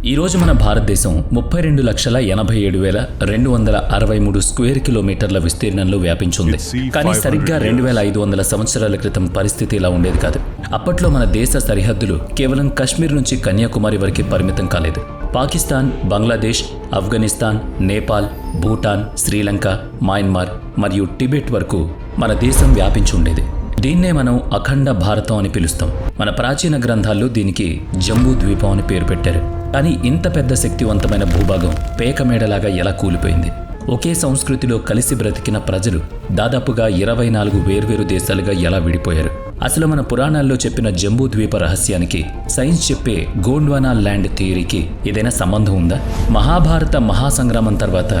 ఈరోజు మన భారతదేశం 32,87,263 స్క్వేర్ కిలోమీటర్ల విస్తీర్ణంలో వ్యాపించింది. కానీ సరిగ్గా 2,500 సంవత్సరాల క్రితం పరిస్థితి ఇలా ఉండేది కాదు. అప్పట్లో మన దేశ సరిహద్దులు కేవలం కశ్మీర్ నుంచి కన్యాకుమారి వరకు పరిమితం కాలేదు. పాకిస్తాన్, బంగ్లాదేశ్, ఆఫ్ఘనిస్తాన్, నేపాల్, భూటాన్, శ్రీలంక, మయన్మార్ మరియు టిబెట్ వరకు మన దేశం వ్యాపించి ఉండేది. దీన్నే మనం అఖండ భారతం అని పిలుస్తాం. మన ప్రాచీన గ్రంథాల్లో దీనికి జంబూ ద్వీపం అని పేరు పెట్టారు. కానీ ఇంత పెద్ద శక్తివంతమైన భూభాగం పేకమేడలాగా ఎలా కూలిపోయింది? ఒకే సంస్కృతిలో కలిసి బ్రతికిన ప్రజలు దాదాపుగా 24 వేర్వేరు దేశాలుగా ఎలా విడిపోయారు? అసలు మన పురాణాల్లో చెప్పిన జంబూ ద్వీప రహస్యానికి సైన్స్ చెప్పే గోండ్వానా ల్యాండ్ థియరీకి ఏదైనా సంబంధం ఉందా? మహాభారత మహాసంగ్రామం తర్వాత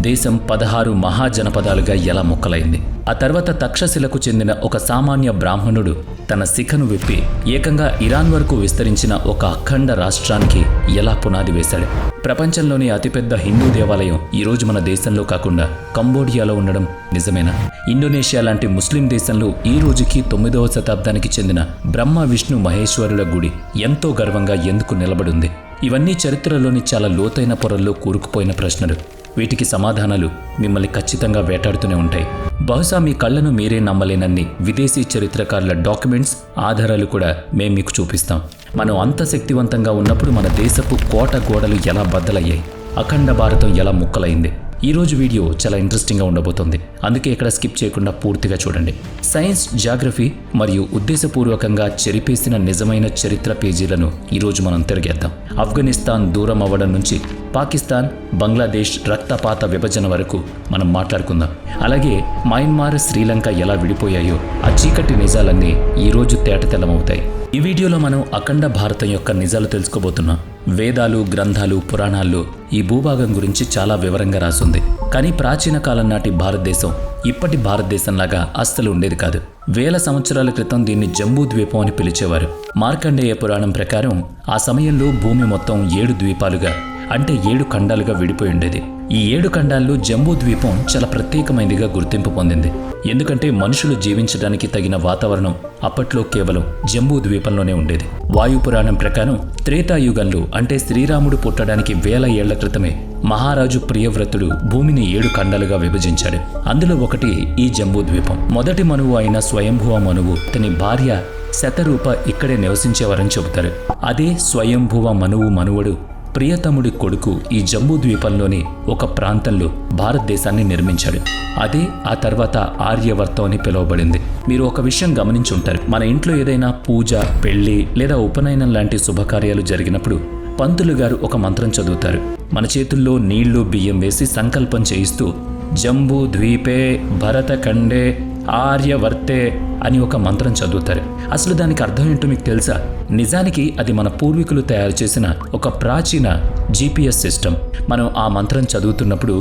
దేశం 16 మహాజనపదాలుగా ఎలా మొక్కలైంది? ఆ తర్వాత తక్షశిలకు చెందిన ఒక సామాన్య బ్రాహ్మణుడు తన శిఖను విప్పి ఏకంగా ఇరాన్ వరకు విస్తరించిన ఒక అఖండ రాష్ట్రానికి ఎలా పునాది వేశాడు? ప్రపంచంలోని అతిపెద్ద హిందూ దేవాలయం ఈరోజు మన దేశంలో కాకుండా కంబోడియాలో ఉండడం నిజమేనా? ఇండోనేషియా లాంటి ముస్లిం దేశంలో ఈ రోజుకి 9వ శతాబ్దానికి చెందిన బ్రహ్మ విష్ణు మహేశ్వరుల గుడి ఎంతో గర్వంగా ఎందుకు నిలబడింది? ఇవన్నీ చరిత్రలోని చాలా లోతైన పొరల్లో కూరుకుపోయిన ప్రశ్నలు. వీటికి సమాధానాలు మిమ్మల్ని ఖచ్చితంగా వేటాడుతూనే ఉంటాయి. బహుశా మీ కళ్ళను మీరే నమ్మలేనన్ని విదేశీ చరిత్రకారుల డాక్యుమెంట్స్, ఆధారాలు కూడా మేము మీకు చూపిస్తాం. మనం అంత శక్తివంతంగా ఉన్నప్పుడు మన దేశపు కోట గోడలు ఎలా బద్దలయ్యాయి? అఖండ భారతం ఎలా ముక్కలైంది? ఈరోజు వీడియో చాలా ఇంట్రెస్టింగ్గా ఉండబోతుంది. అందుకే ఇక్కడ స్కిప్ చేయకుండా పూర్తిగా చూడండి. సైన్స్, జాగ్రఫీ మరియు ఉద్దేశపూర్వకంగా చెరిపేసిన నిజమైన చరిత్ర పేజీలను ఈరోజు మనం తిరిగేద్దాం. ఆఫ్ఘనిస్తాన్ దూరం అవ్వడం నుంచి పాకిస్తాన్, బంగ్లాదేశ్ రక్తపాత విభజన వరకు మనం మాట్లాడుకుందాం. అలాగే మయన్మార్, శ్రీలంక ఎలా విడిపోయాయో ఆ చీకటి నిజాలన్నీ ఈరోజు తేటతెల్లమవుతాయి. ఈ వీడియోలో మనం అఖండ భారతం యొక్క నిజాలు తెలుసుకోబోతున్నాం. వేదాలు, గ్రంథాలు, పురాణాల్లో ఈ భూభాగం గురించి చాలా వివరంగా రాసుంది. కానీ ప్రాచీన కాలం నాటి భారతదేశం ఇప్పటి భారతదేశంలాగా అస్సలు ఉండేది కాదు. వేల సంవత్సరాల క్రితం దీన్ని జంబూ ద్వీపం అని పిలిచేవారు. మార్కండేయ పురాణం ప్రకారం ఆ సమయంలో భూమి మొత్తం 7 ద్వీపాలుగా, అంటే 7 ఖండాలుగా విడిపోయి ఉండేది. ఈ 7 ఖండాల్లో జంబూ ద్వీపం చాలా ప్రత్యేకమైనదిగా గుర్తింపు పొందింది. ఎందుకంటే మనుషులు జీవించడానికి తగిన వాతావరణం అప్పట్లో కేవలం జంబూ ద్వీపంలోనే ఉండేది. వాయు పురాణం ప్రకారం త్రేతాయుగంలో, అంటే శ్రీరాముడు పుట్టడానికి వేల ఏళ్ల క్రితమే మహారాజు ప్రియవ్రతుడు భూమిని 7 ఖండాలుగా విభజించాడు. అందులో ఒకటి ఈ జంబూ ద్వీపం. మొదటి మనువు అయిన స్వయంభువ మనువు తన భార్య శతరూప ఇక్కడే నివసించేవారని చెబుతారు. అదే స్వయంభువ మనువుడు ప్రియతముడి కొడుకు ఈ జంబూ ద్వీపంలోని ఒక ప్రాంతంలో భారతదేశాన్ని నిర్మించాడు. అదే ఆ తర్వాత ఆర్యవర్తం అని పిలువబడింది. మీరు ఒక విషయం గమనించుంటారు. మన ఇంట్లో ఏదైనా పూజ, పెళ్లి లేదా ఉపనయనం లాంటి శుభకార్యాలు జరిగినప్పుడు పంతులు గారు ఒక మంత్రం చదువుతారు. మన చేతుల్లో నీళ్లు, బియ్యం వేసి సంకల్పం చేయిస్తూ జంబూ ద్వీపే భరతఖండే ఆర్యవర్తే అని ఒక మంత్రం చదువుతారు. అసలు దానికి అర్థం ఏంటో మీకు తెలుసా? నిజానికి అది మన పూర్వీకులు తయారు చేసిన ఒక ప్రాచీన GPS సిస్టమ్. మనం ఆ మంత్రం చదువుతున్నప్పుడు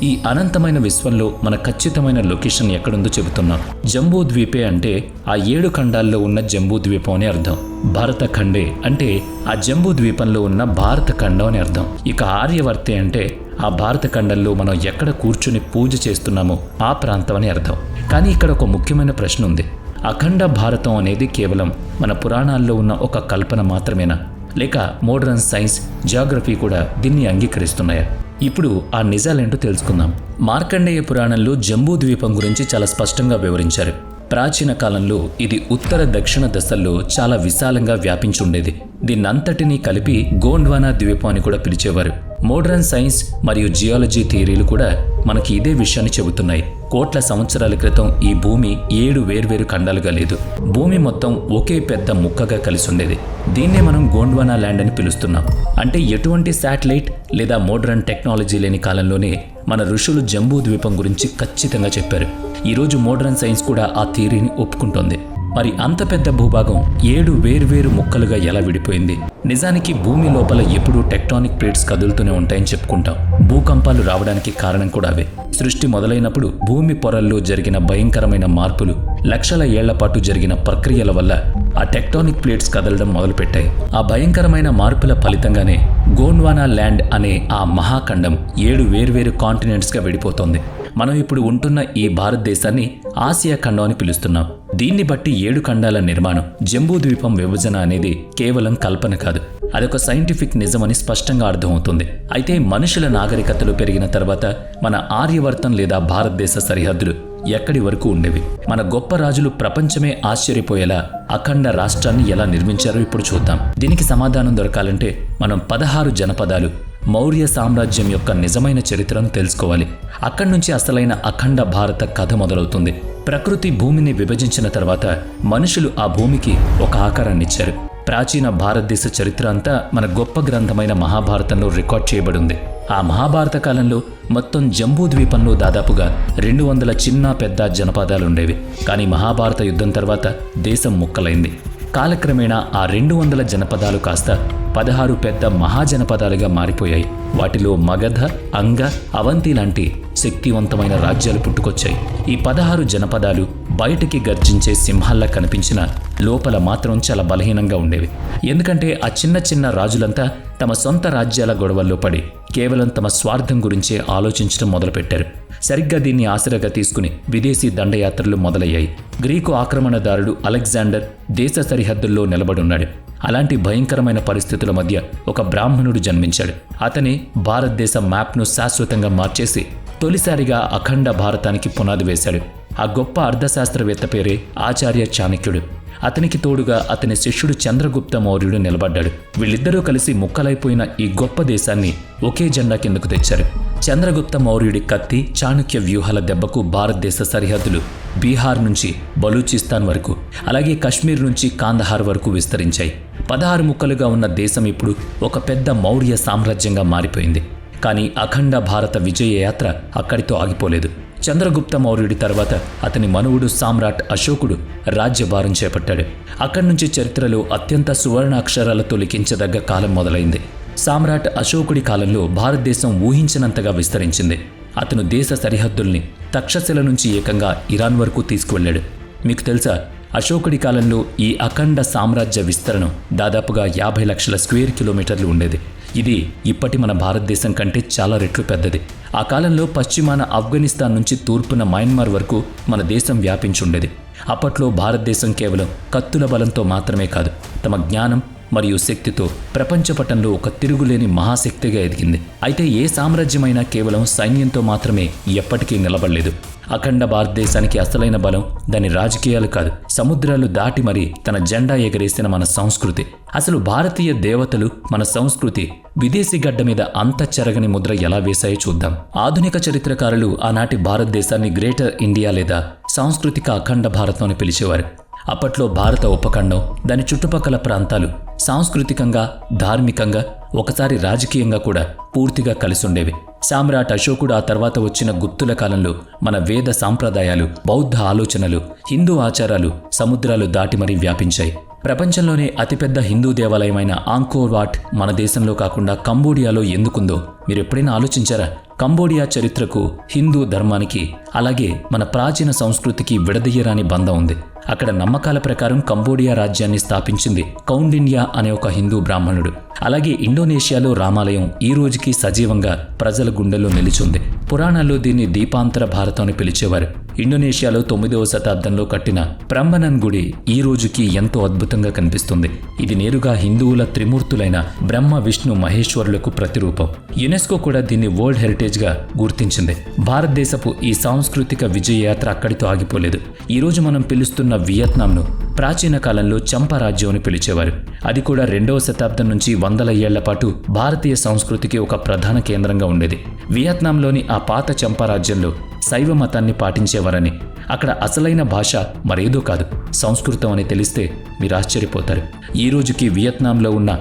ఈ అనంతమైన విశ్వంలో మన ఖచ్చితమైన లొకేషన్ ఎక్కడుందో చెబుతున్నాం. జంబూ ద్వీపే అంటే ఆ 7 ఖండాల్లో ఉన్న జంబూ ద్వీపం అని అర్థం. భారత ఖండే అంటే ఆ జంబూ ద్వీపంలో ఉన్న భారత ఖండం అని అర్థం. ఇక ఆర్యవర్తే అంటే ఆ భారత ఖండంలో మనం ఎక్కడ కూర్చుని పూజ చేస్తున్నామో ఆ ప్రాంతం అని అర్థం. కానీ ఇక్కడ ఒక ముఖ్యమైన ప్రశ్న ఉంది. అఖండ భారతం అనేది కేవలం మన పురాణాల్లో ఉన్న ఒక కల్పన మాత్రమేనా? లేక మోడర్న్ సైన్స్, జాగ్రఫీ కూడా దీన్ని అంగీకరిస్తున్నాయా? ఇప్పుడు ఆ నిజాలేంటో తెలుసుకుందాం. మార్కండేయ పురాణంలో జంబూ ద్వీపం గురించి చాలా స్పష్టంగా వివరించారు. ప్రాచీన కాలంలో ఇది ఉత్తర దక్షిణ దశల్లో చాలా విశాలంగా వ్యాపించి ఉండేది. దీన్నంతటినీ కలిపి గోండ్వానా ద్వీపం అని కూడా పిలిచేవారు. మోడర్న్ సైన్స్ మరియు జియాలజీ థియరీలు కూడా మనకి ఇదే విషయాన్ని చెబుతున్నాయి. కోట్ల సంవత్సరాల క్రితం ఈ భూమి 7 వేర్వేరు ఖండాలుగా లేదు. భూమి మొత్తం ఒకే పెద్ద ముక్కగా కలిసి ఉండేది. దీన్నే మనం గోండ్వానా ల్యాండ్ అని పిలుస్తున్నాం. అంటే ఎటువంటి శాటిలైట్ లేదా మోడర్న్ టెక్నాలజీ లేని కాలంలోనే మన ఋషులు జంబూ ద్వీపం గురించి ఖచ్చితంగా చెప్పారు. ఈరోజు మోడర్న్ సైన్స్ కూడా ఆ థియరీని ఒప్పుకుంటోంది. మరి అంత పెద్ద భూభాగం 7 వేర్వేరు ముక్కలుగా ఎలా విడిపోయింది? నిజానికి భూమి లోపల ఎప్పుడూ టెక్టానిక్ ప్లేట్స్ కదులుతూనే ఉంటాయని చెప్పుకుంటాం. భూకంపాలు రావడానికి కారణం కూడా అవే. సృష్టి మొదలైనప్పుడు భూమి పొరల్లో జరిగిన భయంకరమైన మార్పులు, లక్షల ఏళ్ల పాటు జరిగిన ప్రక్రియల వల్ల ఆ టెక్టానిక్ ప్లేట్స్ కదలడం మొదలుపెట్టాయి. ఆ భయంకరమైన మార్పుల ఫలితంగానే గోండ్వానా ల్యాండ్ అనే ఆ మహాఖండం 7 వేర్వేరు కాంటినెంట్స్గా విడిపోతోంది. మనం ఇప్పుడు ఉంటున్న ఈ భారతదేశాన్ని ఆసియా ఖండం అని పిలుస్తున్నాం. దీన్ని బట్టి 7 ఖండాల నిర్మాణం, జంబూద్వీపం విభజన అనేది కేవలం కల్పన కాదు, అదొక సైంటిఫిక్ నిజమని స్పష్టంగా అర్థమవుతుంది. అయితే మనుషుల నాగరికతలు పెరిగిన తర్వాత మన ఆర్యవర్తం లేదా భారతదేశ సరిహద్దులు ఎక్కడి వరకు ఉండేవి? మన గొప్ప రాజులు ప్రపంచమే ఆశ్చర్యపోయేలా అఖండ రాష్ట్రాన్ని ఎలా నిర్మించారో ఇప్పుడు చూద్దాం. దీనికి సమాధానం దొరకాలంటే మనం 16 జనపదాలు, మౌర్య సామ్రాజ్యం యొక్క నిజమైన చరిత్రను తెలుసుకోవాలి. అక్కడి నుంచి అసలైన అఖండ భారత కథ మొదలవుతుంది. ప్రకృతి భూమిని విభజించిన తర్వాత మనుషులు ఆ భూమికి ఒక ఆకారాన్నిచ్చారు. ప్రాచీన భారతదేశ చరిత్ర అంతా మన గొప్ప గ్రంథమైన మహాభారతంలో రికార్డ్ చేయబడింది. ఆ మహాభారత కాలంలో మొత్తం జంబూద్వీపంలో దాదాపుగా 200 చిన్న పెద్ద జనపదాలుండేవి. కానీ మహాభారత యుద్ధం తర్వాత దేశం ముక్కలైంది. కాలక్రమేణా ఆ 200 జనపదాలు కాస్త 16 పెద్ద మహాజనపదాలుగా మారిపోయాయి. వాటిలో మగధ, అంగ, అవంతి లాంటి శక్తివంతమైన రాజ్యాలు పుట్టుకొచ్చాయి. ఈ 16 జనపదాలు బయటికి గర్జించే సింహాల్లా కనిపించిన లోపల మాత్రం చాలా బలహీనంగా ఉండేవి. ఎందుకంటే ఆ చిన్న చిన్న రాజులంతా తమ సొంత రాజ్యాల గొడవల్లో పడి కేవలం తమ స్వార్థం గురించే ఆలోచించడం మొదలుపెట్టారు. సరిగ్గా దీన్ని ఆసరాగా తీసుకుని విదేశీ దండయాత్రలు మొదలయ్యాయి. గ్రీకు ఆక్రమణదారుడు అలెగ్జాండర్ దేశ సరిహద్దుల్లో నిలబడున్నాడు. అలాంటి భయంకరమైన పరిస్థితుల మధ్య ఒక బ్రాహ్మణుడు జన్మించాడు. అతనే భారతదేశ మ్యాప్ను శాశ్వతంగా మార్చేసి తొలిసారిగా అఖండ భారతానికి పునాది వేశాడు. ఆ గొప్ప అర్థశాస్త్రవేత్త పేరే ఆచార్య చాణక్యుడు. అతనికి తోడుగా అతని శిష్యుడు చంద్రగుప్త మౌర్యుడు నిలబడ్డాడు. వీళ్ళిద్దరూ కలిసి ముక్కలైపోయిన ఈ గొప్ప దేశాన్ని ఒకే జెండా కిందకు తెచ్చారు. చంద్రగుప్త మౌర్యుడి కత్తి, చాణక్య వ్యూహాల దెబ్బకు భారతదేశ సరిహద్దులు బీహార్ నుంచి బలూచిస్తాన్ వరకు, అలాగే కశ్మీర్ నుంచి కాందహార్ వరకు విస్తరించాయి. 16 ముక్కలుగా ఉన్న దేశం ఇప్పుడు ఒక పెద్ద మౌర్య సామ్రాజ్యంగా మారిపోయింది. కానీ అఖండ భారత విజయ యాత్ర అక్కడితో ఆగిపోలేదు. చంద్రగుప్త మౌర్యుడి తర్వాత అతని మనువుడు సామ్రాట్ అశోకుడు రాజ్యభారం చేపట్టాడు. అక్కడి నుంచి చరిత్రలో అత్యంత సువర్ణ అక్షరాలతో లిఖించదగ్గ కాలం మొదలైంది. సామ్రాట్ అశోకుడి కాలంలో భారతదేశం ఊహించినంతగా విస్తరించింది. అతను దేశ సరిహద్దుల్ని తక్షశిల నుంచి ఏకంగా ఇరాన్ వరకు తీసుకువెళ్ళాడు. మీకు తెలుసా, అశోకుడి కాలంలో ఈ అఖండ సామ్రాజ్య విస్తరణ దాదాపుగా 50 లక్షల స్క్వేర్ కిలోమీటర్లు ఉండేది. ఇది ఇప్పటి మన భారతదేశం కంటే చాలా రెట్లు పెద్దది. ఆ కాలంలో పశ్చిమాన ఆఫ్ఘనిస్తాన్ నుంచి తూర్పున మయన్మార్ వరకు మన దేశం వ్యాపించుండేది. అప్పట్లో భారతదేశం కేవలం కత్తుల బలంతో మాత్రమే కాదు, తమ జ్ఞానం మరియు శక్తితో ప్రపంచపటంలో ఒక తిరుగులేని మహాశక్తిగా ఎదిగింది. అయితే ఏ సామ్రాజ్యమైనా కేవలం సైన్యంతో మాత్రమే ఎప్పటికీ నిలబడలేదు. అఖండ భారతదేశానికి అసలైన బలం దాని రాజకీయాలు కాదు, సముద్రాలు దాటి మరీ తన జెండా ఎగరేసిన మన సంస్కృతి. అసలు భారతీయ దేవతలు, మన సంస్కృతి విదేశీ గడ్డ మీద అంత చెరగని ముద్ర ఎలా వేశాయో చూద్దాం. ఆధునిక చరిత్రకారులు ఆనాటి భారతదేశాన్ని గ్రేటర్ ఇండియా లేదా సాంస్కృతిక అఖండ భారతం అని పిలిచేవారు. అప్పట్లో భారత ఉపఖండం, దాని చుట్టుపక్కల ప్రాంతాలు సాంస్కృతికంగా, ధార్మికంగా, ఒకసారి రాజకీయంగా కూడా పూర్తిగా కలిసుండేవి. సామ్రాట్ అశోకుడు ఆ తర్వాత వచ్చిన గుప్తుల కాలంలో మన వేద సాంప్రదాయాలు, బౌద్ధ ఆలోచనలు, హిందూ ఆచారాలు సముద్రాలు దాటి మరీ వ్యాపించాయి. ప్రపంచంలోనే అతిపెద్ద హిందూ దేవాలయమైన ఆంకోర్ వాట్ మన దేశంలో కాకుండా కంబోడియాలో ఎందుకుందో మీరు ఎప్పుడైనా ఆలోచించారా? కంబోడియా చరిత్రకు, హిందూ ధర్మానికి, అలాగే మన ప్రాచీన సంస్కృతికి విడదీయరాని బంధం ఉంది. అక్కడ నమ్మకాల ప్రకారం కంబోడియా రాజ్యాన్ని స్థాపించింది కౌండిన్యా అనే ఒక హిందూ బ్రాహ్మణుడు. అలాగే ఇండోనేషియాలో రామాలయం ఈ రోజుకి సజీవంగా ప్రజల గుండెల్లో నిలిచింది. పురాణాల్లో దీన్ని దీపాంతర భారతం అని పిలిచేవారు. ఇండోనేషియాలో 9వ శతాబ్దంలో కట్టిన ప్రంబనన్ గుడి ఈ రోజుకి ఎంతో అద్భుతంగా కనిపిస్తుంది. ఇది నేరుగా హిందువుల త్రిమూర్తులైన బ్రహ్మ, విష్ణు, మహేశ్వరులకు ప్రతిరూపం. యునెస్కో కూడా దీన్ని వరల్డ్ హెరిటేజ్గా గుర్తించింది. భారతదేశపు ఈ సాంస్కృతిక విజయయాత్ర అక్కడితో ఆగిపోలేదు. ఈరోజు మనం పిలుస్తున్న వియత్నాంను ప్రాచీన కాలంలో చంపా రాజ్యం అని పిలిచేవారు. అది కూడా 2వ శతాబ్దం నుంచి వందల ఏళ్ల పాటు భారతీయ సంస్కృతికి ఒక ప్రధాన కేంద్రంగా ఉండేది. వియత్నాంలోని ఆ పాత చంపా రాజ్యంలో శైవ మతాన్ని పాటించేవారని, అక్కడ అసలైన భాష మరేదో కాదు, సంస్కృతం అని తెలిస్తే మీరు ఆశ్చర్యపోతారు. ఈ రోజుకి వియత్నాంలో ఉన్న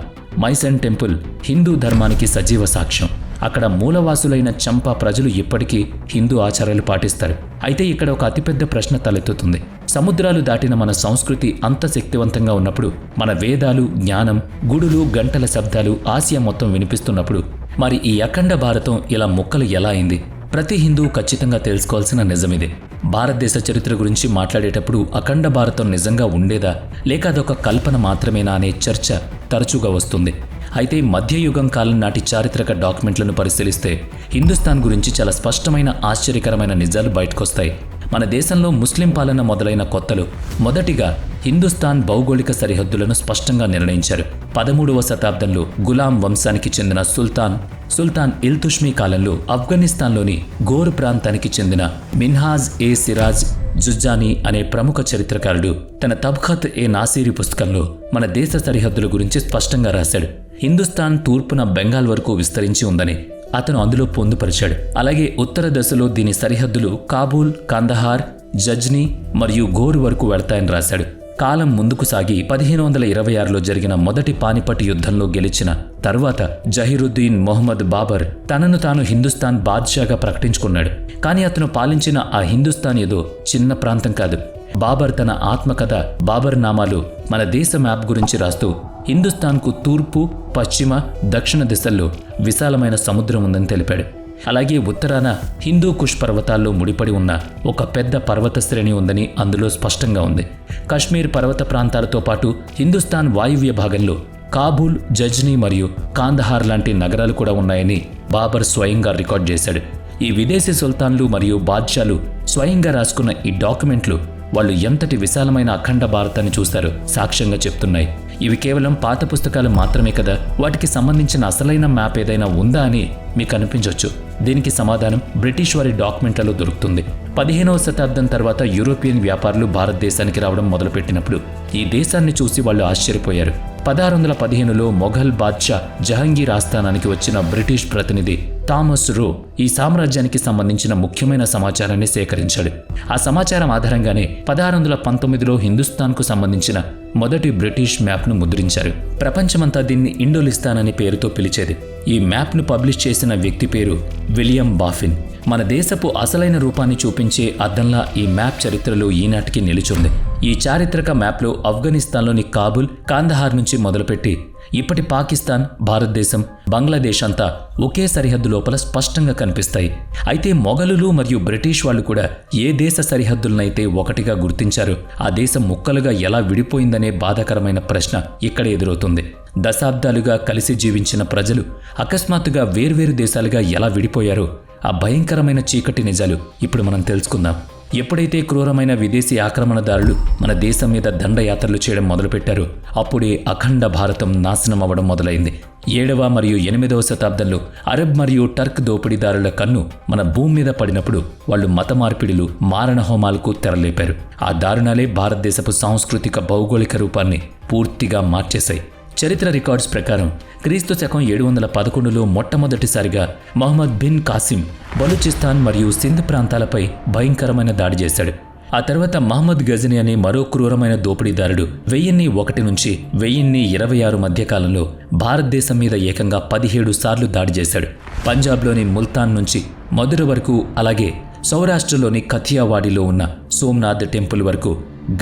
మైసన్ టెంపుల్ హిందూ ధర్మానికి సజీవ సాక్ష్యం. అక్కడ మూలవాసులైన చంపా ప్రజలు ఇప్పటికీ హిందూ ఆచారాలు పాటిస్తారు. అయితే ఇక్కడ ఒక అతిపెద్ద ప్రశ్న తలెత్తుతుంది. సముద్రాలు దాటిన మన సంస్కృతి అంత శక్తివంతంగా ఉన్నప్పుడు, మన వేదాలు, జ్ఞానం, గుడులు, గంటల శబ్దాలు ఆసియా మొత్తం వినిపిస్తున్నప్పుడు, మరి ఈ అఖండ భారతం ఇలా ముక్కలు ఎలా అయింది? ప్రతి హిందువు ఖచ్చితంగా తెలుసుకోవాల్సిన నిజమిదే. భారతదేశ చరిత్ర గురించి మాట్లాడేటప్పుడు అఖండ భారతం నిజంగా ఉండేదా, లేక అదొక కల్పన మాత్రమేనా అనే చర్చ తరచుగా వస్తుంది. అయితే మధ్యయుగం కాలం నాటి చారిత్రక డాక్యుమెంట్లను పరిశీలిస్తే హిందుస్థాన్ గురించి చాలా స్పష్టమైన ఆశ్చర్యకరమైన నిజాలు బయటకొస్తాయి. మన దేశంలో ముస్లిం పాలన మొదలైన కొత్తలో మొదటిగా హిందుస్థాన్ భౌగోళిక సరిహద్దులను స్పష్టంగా నిర్ణయించారు. 13వ శతాబ్దంలో గులాం వంశానికి చెందిన సుల్తాన్ ఇల్తుష్మీ కాలంలో ఆఫ్ఘనిస్తాన్లోని గోర్ ప్రాంతానికి చెందిన మిన్హాజ్ ఏ సిరాజ్ జుజ్జానీ అనే ప్రముఖ చరిత్రకారుడు తన తబ్ఖత్ ఏ నాసీరీ పుస్తకంలో మన దేశ సరిహద్దుల గురించి స్పష్టంగా రాశాడు. హిందుస్థాన్ తూర్పున బెంగాల్ వరకు విస్తరించి ఉందని అతను అందులో పొందుపరిచాడు. అలాగే ఉత్తర దశలో దీని సరిహద్దులు కాబూల్, కందహార్, జజ్నీ మరియు గోర్ వరకు వెళతాయని రాశాడు. కాలం ముందుకు సాగి 1526లో జరిగిన మొదటి పానిపట్ యుద్ధంలో గెలిచిన తర్వాత జహీరుద్దీన్ మొహమ్మద్ బాబర్ తనను తాను హిందుస్థాన్ బాద్షాగా ప్రకటించుకున్నాడు. కానీ అతను పాలించిన ఆ హిందుస్థాన్ ఏదో చిన్న ప్రాంతం కాదు. బాబర్ తన ఆత్మకథ బాబర్ నామాలు మన దేశ మ్యాప్ గురించి రాస్తూ హిందుస్థాన్కు తూర్పు, పశ్చిమ, దక్షిణ దిశల్లో విశాలమైన సముద్రం ఉందని తెలిపాడు. అలాగే ఉత్తరాన హిందూ కుష్ పర్వతాల్లో ముడిపడి ఉన్న ఒక పెద్ద పర్వత శ్రేణి ఉందని అందులో స్పష్టంగా ఉంది. కశ్మీర్ పర్వత ప్రాంతాలతో పాటు హిందుస్థాన్ వాయువ్య భాగంలో కాబూల్, జజ్నీ మరియు కాందహార్ లాంటి నగరాలు కూడా ఉన్నాయని బాబర్ స్వయంగా రికార్డ్ చేశాడు. ఈ విదేశీ సుల్తాన్లు మరియు బాద్షాలు స్వయంగా రాసుకున్న ఈ డాక్యుమెంట్లు వాళ్ళు ఎంతటి విశాలమైన అఖండ భారతాన్ని చూస్తారో సాక్ష్యంగా చెప్తున్నాయి. ఇవి కేవలం పాత పుస్తకాలు మాత్రమే కదా, వాటికి సంబంధించిన అసలైన మ్యాప్ ఏదైనా ఉందా అని మీకు అనిపించవచ్చు. దీనికి సమాధానం బ్రిటిష్ వారి డాక్యుమెంట్లలో దొరుకుతుంది. 15వ శతాబ్దం తర్వాత యూరోపియన్ వ్యాపారులు భారతదేశానికి రావడం మొదలుపెట్టినప్పుడు ఈ దేశాన్ని చూసి వాళ్ళు ఆశ్చర్యపోయారు. 1615లో మొఘల్ బాద్షా జహంగీర్ ఆస్థానానికి వచ్చిన బ్రిటిష్ ప్రతినిధి థామస్ రో ఈ సామ్రాజ్యానికి సంబంధించిన ముఖ్యమైన సమాచారాన్ని సేకరించాడు. ఆ సమాచారం ఆధారంగానే 1619లో హిందుస్థాన్కు సంబంధించిన మొదటి బ్రిటిష్ మ్యాప్ను ముద్రించారు. ప్రపంచమంతా దీన్ని ఇండోలిస్తాన్ అనే పేరుతో పిలిచేది. ఈ మ్యాప్ను పబ్లిష్ చేసిన వ్యక్తి పేరు విలియం బాఫిన్. మన దేశపు అసలైన రూపాన్ని చూపించే అద్దంలా ఈ మ్యాప్ చరిత్రలో ఈనాటికి నిలిచింది. ఈ చారిత్రక మ్యాప్లో ఆఫ్ఘనిస్తాన్లోని కాబూల్, కాందహార్ నుంచి మొదలుపెట్టి ఇప్పటి పాకిస్తాన్, భారతదేశం, బంగ్లాదేశ్ అంతా ఒకే సరిహద్దు లోపల స్పష్టంగా కనిపిస్తాయి. అయితే మొఘలులు మరియు బ్రిటిష్ వాళ్ళు కూడా ఏ దేశ సరిహద్దులనైతే ఒకటిగా గుర్తించారో ఆ దేశం ముక్కలుగా ఎలా విడిపోయిందనే బాధాకరమైన ప్రశ్న ఇక్కడ ఎదురవుతుంది. దశాబ్దాలుగా కలిసి జీవించిన ప్రజలు అకస్మాత్తుగా వేర్వేరు దేశాలుగా ఎలా విడిపోయారో ఆ భయంకరమైన చీకటి నిజాలు ఇప్పుడు మనం తెలుసుకుందాం. ఎప్పుడైతే క్రూరమైన విదేశీ ఆక్రమణదారులు మన దేశం మీద దండయాత్రలు చేయడం మొదలుపెట్టారో అప్పుడే అఖండ భారతం నాశనం అవ్వడం మొదలైంది. 7వ మరియు 8వ శతాబ్దంలో అరబ్ మరియు టర్క్ దోపిడీదారుల కన్ను మన భూమి మీద పడినప్పుడు వాళ్ళు మత మార్పిడులు, మారణ హోమాలకు తెరలేపారు. ఆ దారుణాలే భారతదేశపు సాంస్కృతిక భౌగోళిక రూపాన్ని పూర్తిగా మార్చేశాయి. చరిత్ర రికార్డ్స్ ప్రకారం క్రీస్తు శకం 711లో మొట్టమొదటిసారిగా మొహమ్మద్ బిన్ కాసిం బలూచిస్తాన్ మరియు సింధ్ ప్రాంతాలపై భయంకరమైన దాడి చేశాడు. ఆ తర్వాత మహమ్మద్ గజనీ అనే మరో క్రూరమైన దోపిడీదారుడు 1001 నుంచి 1026 మధ్య కాలంలో భారతదేశం మీద ఏకంగా 17 సార్లు దాడి చేశాడు. పంజాబ్లోని ముల్తాన్ నుంచి మధుర వరకు, అలాగే సౌరాష్ట్రలోని కథియావాడిలో ఉన్న సోమనాథ్ టెంపుల్ వరకు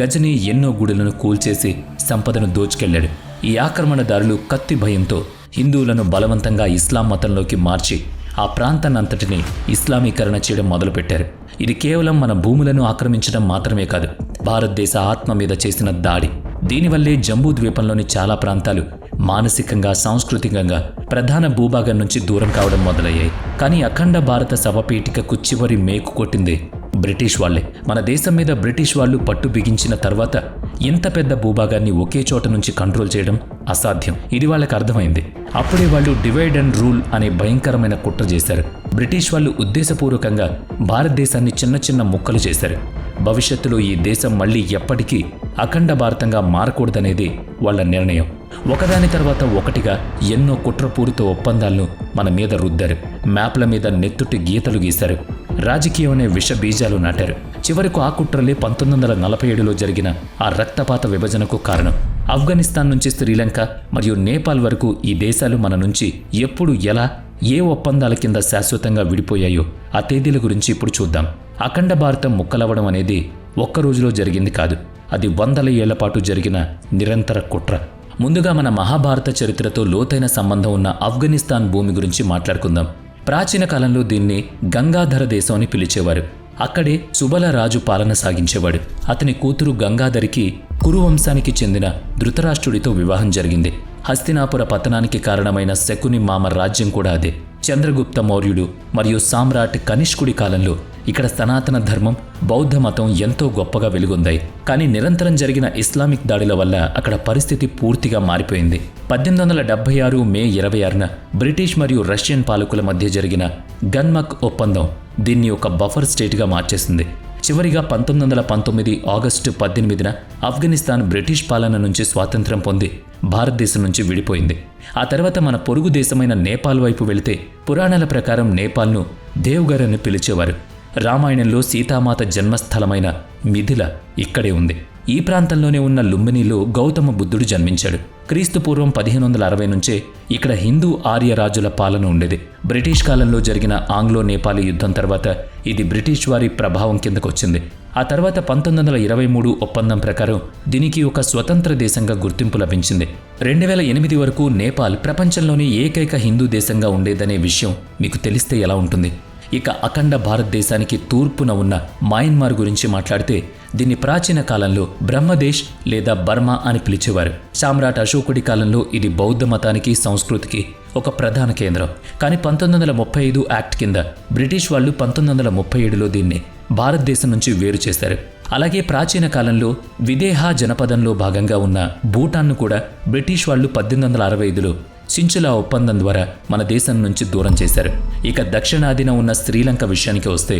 గజనీ ఎన్నో గుడులను కూల్చేసి సంపదను దోచుకెళ్లాడు. ఈ ఆక్రమణదారులు కత్తి భయంతో హిందువులను బలవంతంగా ఇస్లాం మతంలోకి మార్చి ఆ ప్రాంతాన్నంతటినీ ఇస్లామీకరణ చేయడం మొదలుపెట్టారు. ఇది కేవలం మన భూములను ఆక్రమించడం మాత్రమే కాదు, భారతదేశ ఆత్మ మీద చేసిన దాడి. దీనివల్లే జంబూ ద్వీపంలోని చాలా ప్రాంతాలు మానసికంగా, సాంస్కృతికంగా ప్రధాన భూభాగం నుంచి దూరం కావడం మొదలయ్యాయి. కానీ అఖండ భారత శవపేటికకు చివరి మేకు కొట్టింది బ్రిటిష్ వాళ్లే. మన దేశం మీద బ్రిటిష్ వాళ్ళు పట్టు బిగించిన తర్వాత ఇంత పెద్ద భూభాగాన్ని ఒకే చోట నుంచి కంట్రోల్ చేయడం అసాధ్యం. ఇది వాళ్ళకి అర్థమైంది. అప్పుడే వాళ్ళు డివైడ్ అండ్ రూల్ అనే భయంకరమైన కుట్ర చేశారు. బ్రిటిష్ వాళ్ళు ఉద్దేశపూర్వకంగా భారతదేశాన్ని చిన్న చిన్న ముక్కలు చేశారు. భవిష్యత్తులో ఈ దేశం మళ్ళీ ఎప్పటికీ అఖండ భారతంగా మారకూడదనేది వాళ్ళ నిర్ణయం. ఒకదాని తర్వాత ఒకటిగా ఎన్నో కుట్రపూరిత ఒప్పందాలను మన మీద రుద్దారు. మ్యాప్ల మీద నెత్తుటి గీతలు గీశారు. రాజకీయం అనే విష బీజాలు నాటారు. చివరకు ఆ కుట్రలే 1947లో జరిగిన ఆ రక్తపాత విభజనకు కారణం. ఆఫ్ఘనిస్తాన్ నుంచి శ్రీలంక మరియు నేపాల్ వరకు ఈ దేశాలు మన నుంచి ఎప్పుడు, ఎలా, ఏ ఒప్పందాల కింద శాశ్వతంగా విడిపోయాయో ఆ తేదీల గురించి ఇప్పుడు చూద్దాం. అఖండ భారతం ముక్కలవ్వడం అనేది ఒక్క రోజులో జరిగింది కాదు. అది 100 ఏళ్ల పాటు జరిగిన నిరంతర కుట్ర. ముందుగా మన మహాభారత చరిత్రతో లోతైన సంబంధం ఉన్న ఆఫ్ఘనిస్తాన్ భూమి గురించి మాట్లాడుకుందాం. ప్రాచీన కాలంలో దీన్ని గంగాధర దేశం అని పిలిచేవారు. అక్కడే సుబల రాజు పాలన సాగించేవాడు. అతని కూతురు గంగాధరికి కురు వంశానికి చెందిన ధృతరాష్ట్రుడితో వివాహం జరిగింది. హస్తినాపుర పతనానికి కారణమైన శకుని మామ రాజ్యం కూడా అదే. చంద్రగుప్త మౌర్యుడు మరియు సామ్రాట్ కనిష్కుడి కాలంలో ఇక్కడ సనాతన ధర్మం, బౌద్ధ మతం ఎంతో గొప్పగా వెలుగొందాయి. కానీ నిరంతరం జరిగిన ఇస్లామిక్ దాడుల వల్ల అక్కడ పరిస్థితి పూర్తిగా మారిపోయింది. 1876 మే 26న బ్రిటిష్ మరియు రష్యన్ పాలకుల మధ్య జరిగిన గన్మక్ ఒప్పందం దీన్ని ఒక బఫర్ స్టేట్గా మార్చేసింది. చివరిగా 1919 ఆగస్టు 18న ఆఫ్ఘనిస్తాన్ బ్రిటిష్ పాలన నుంచి స్వాతంత్ర్యం పొంది భారతదేశం నుంచి విడిపోయింది. ఆ తర్వాత మన పొరుగు దేశమైన నేపాల్ వైపు వెళితే పురాణాల ప్రకారం నేపాల్ను దేవ్ఘర్ అని పిలిచేవారు. రామాయణంలో సీతామాత జన్మస్థలమైన మిథిల ఇక్కడే ఉంది. ఈ ప్రాంతంలోనే ఉన్న లుంబినిలో గౌతమ బుద్ధుడు జన్మించాడు. క్రీస్తు పూర్వం 1560 నుంచే ఇక్కడ హిందూ ఆర్య రాజుల పాలన ఉండేది. బ్రిటిష్ కాలంలో జరిగిన ఆంగ్లో నేపాలీ యుద్ధం తర్వాత ఇది బ్రిటిష్ వారి ప్రభావం కిందకు వచ్చింది. ఆ తర్వాత 1923 ఒప్పందం ప్రకారం దీనికి ఒక స్వతంత్ర దేశంగా గుర్తింపు లభించింది. 2008 వరకు నేపాల్ ప్రపంచంలోని ఏకైక హిందూ దేశంగా ఉండేదనే విషయం మీకు తెలిస్తే ఎలా ఉంటుంది? ఇక అఖండ భారతదేశానికి తూర్పున ఉన్న మయన్మార్ గురించి మాట్లాడితే దీన్ని ప్రాచీన కాలంలో బ్రహ్మదేశ్ లేదా బర్మా అని పిలిచేవారు. సామ్రాట్ అశోకుడి కాలంలో ఇది బౌద్ధ మతానికి, సంస్కృతికి ఒక ప్రధాన కేంద్రం. కానీ 1935 యాక్ట్ కింద బ్రిటిష్ వాళ్ళు 1937లో దీన్ని భారతదేశం నుంచి వేరు చేశారు. అలాగే ప్రాచీన కాలంలో విదేహా జనపదంలో భాగంగా ఉన్న భూటాన్ను కూడా బ్రిటిష్ వాళ్ళు 1865లో సించులా ఒప్పందం ద్వారా మన దేశం నుంచి దూరం చేశారు. ఇక దక్షిణాదిన ఉన్న శ్రీలంక విషయానికి వస్తే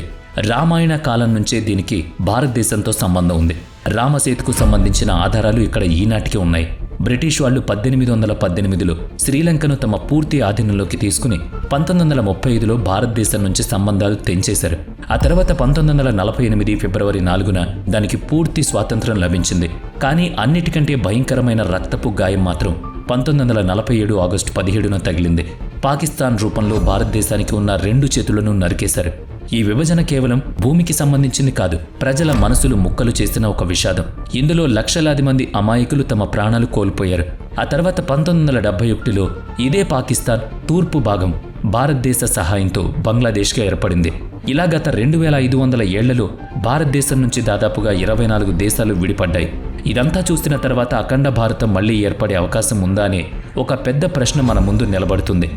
రామాయణ కాలం నుంచే దీనికి భారతదేశంతో సంబంధం ఉంది. రామసేతుకు సంబంధించిన ఆధారాలు ఇక్కడ ఈనాటికి ఉన్నాయి. బ్రిటిష్ వాళ్ళు 1818లో శ్రీలంకను తమ పూర్తి ఆధీనంలోకి తీసుకుని 1935లో భారతదేశం నుంచి సంబంధాలు తెంచేశారు. ఆ తర్వాత 1948 ఫిబ్రవరి 4న దానికి పూర్తి స్వాతంత్రం లభించింది. కానీ అన్నిటికంటే భయంకరమైన రక్తపు గాయం మాత్రం 1947 ఆగస్టు 17న తగిలింది. పాకిస్తాన్ రూపంలో భారతదేశానికి ఉన్న 2 చేతులను నరికేశారు. ఈ విభజన కేవలం భూమికి సంబంధించింది కాదు, ప్రజల మనసులు ముక్కలు చేసిన ఒక విషాదం. ఇందులో లక్షలాది మంది అమాయకులు తమ ప్రాణాలు కోల్పోయారు. ఆ తర్వాత 1971లో ఇదే పాకిస్తాన్ తూర్పు భాగం భారతదేశ సహాయంతో బంగ్లాదేశ్గా ఏర్పడింది. ఇలా గత 2500 ఏళ్లలో భారతదేశం నుంచి దాదాపుగా 24 దేశాలు విడిపడ్డాయి. ఇదంతా చూసిన తర్వాత అఖండ భారతం మళ్లీ ఏర్పడే అవకాశం ఉందా అనే ఒక పెద్ద ప్రశ్న మన ముందు నిలబడుతుంది.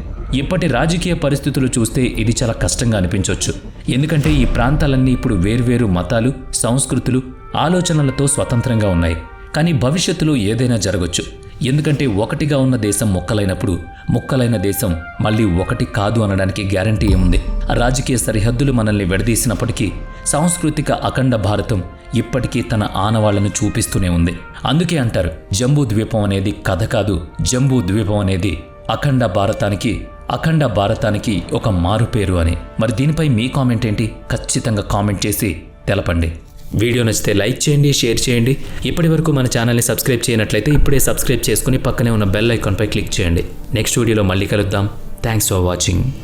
ఇప్పటి రాజకీయ పరిస్థితులు చూస్తే ఇది చాలా కష్టంగా అనిపించవచ్చు. ఎందుకంటే ఈ ప్రాంతాలన్నీ ఇప్పుడు వేర్వేరు మతాలు, సంస్కృతులు, ఆలోచనలతో స్వతంత్రంగా ఉన్నాయి. కానీ భవిష్యత్తులో ఏదైనా జరగొచ్చు. ఎందుకంటే ఒకటిగా ఉన్న దేశం ముక్కలైనప్పుడు ముక్కలైన దేశం మళ్ళీ ఒకటి కాదు అనడానికి గ్యారంటీ ఏముంది? రాజకీయ సరిహద్దులు మనల్ని విడదీసినప్పటికీ సాంస్కృతిక అఖండ భారతం ఇప్పటికీ తన ఆనవాళ్లను చూపిస్తూనే ఉంది. అందుకే అంటారు, జంబూ ద్వీపం అనేది కథ కాదు, జంబూ ద్వీపం అనేది అఖండ భారతానికి ఒక మారుపేరు అని. మరి దీనిపై మీ కామెంట్ ఏంటి? ఖచ్చితంగా కామెంట్ చేసి తెలపండి. వీడియో నచ్చితే లైక్ చేయండి, షేర్ చేయండి. ఇప్పటి వరకు మన ఛానల్ని సబ్స్క్రైబ్ చేయనట్లయితే ఇప్పుడే సబ్స్క్రైబ్ చేసుకుని పక్కనే ఉన్న బెల్ ఐకాన్పై క్లిక్ చేయండి. నెక్స్ట్ వీడియోలో మళ్ళీ కలుద్దాం. Thanks for watching.